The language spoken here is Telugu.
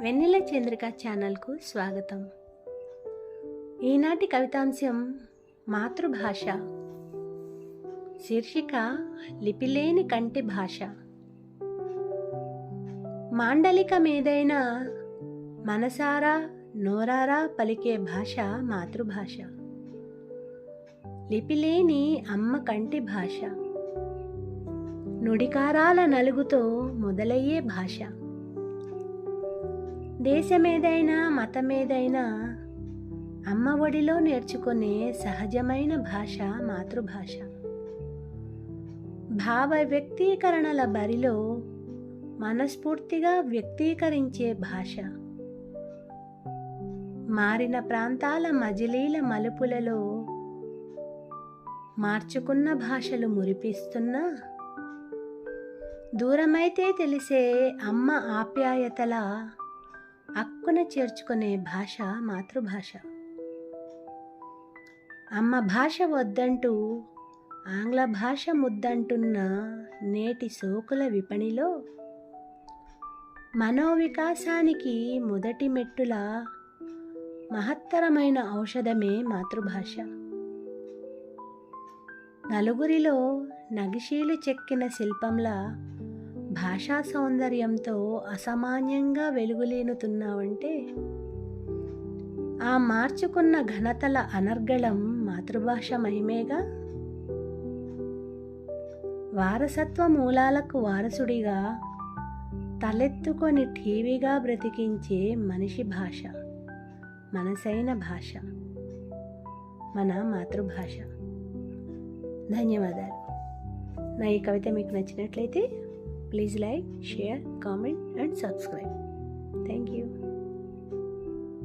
వెన్నెల చంద్రిక ఛానల్కు స్వాగతం. ఈనాటి కవితాంశం మాతృభాష. శీర్షిక లిపిలేని కంటి భాష. మాండలికమేదైనా మనసారా నోరారా పలికే భాష మాతృభాష. లిపిలేని అమ్మ కంటి భాష. నుడికారాల నలుగుతో మొదలయ్యే భాష. దేశమేదైనా మతమేదైనా అమ్మ ఒడిలో నేర్చుకునే సహజమైన భాష మాతృభాష. భావ వ్యక్తీకరణల బరిలో మనస్ఫూర్తిగా వ్యక్తీకరించే భాష. మారిన ప్రాంతాల మజిలీల మలుపులలో మార్చుకున్న భాషలు మురిపిస్తున్నా దూరమైతే తెలిసే అమ్మ ఆప్యాయతల అక్కున చేర్చుకునే భాష మాతృభాష. అమ్మ భాష వద్దంటూ ఆంగ్ల భాష ముద్దంటున్న నేటి సోకుల విపణిలో మనోవికాసానికి మొదటి మెట్టుల మహత్తరమైన ఔషధమే మాతృభాష. నలుగురిలో నగిశీలు చెక్కిన శిల్పంలా భాషా సౌందర్యంతో అసామాన్యంగా వెలుగులీనుతున్నావంటే ఆ మార్చుకున్న ఘనతల అనర్గళం మాతృభాష మహిమేగా. వారసత్వ మూలాలకు వారసుడిగా తలెత్తుకొని ఠీవిగా బ్రతికించే మనిషి భాష, మనసైన భాష మన మాతృభాష. ధన్యవాదాలు. నా ఈ కవిత మీకు నచ్చినట్లయితే please like, share, comment and subscribe. Thank you.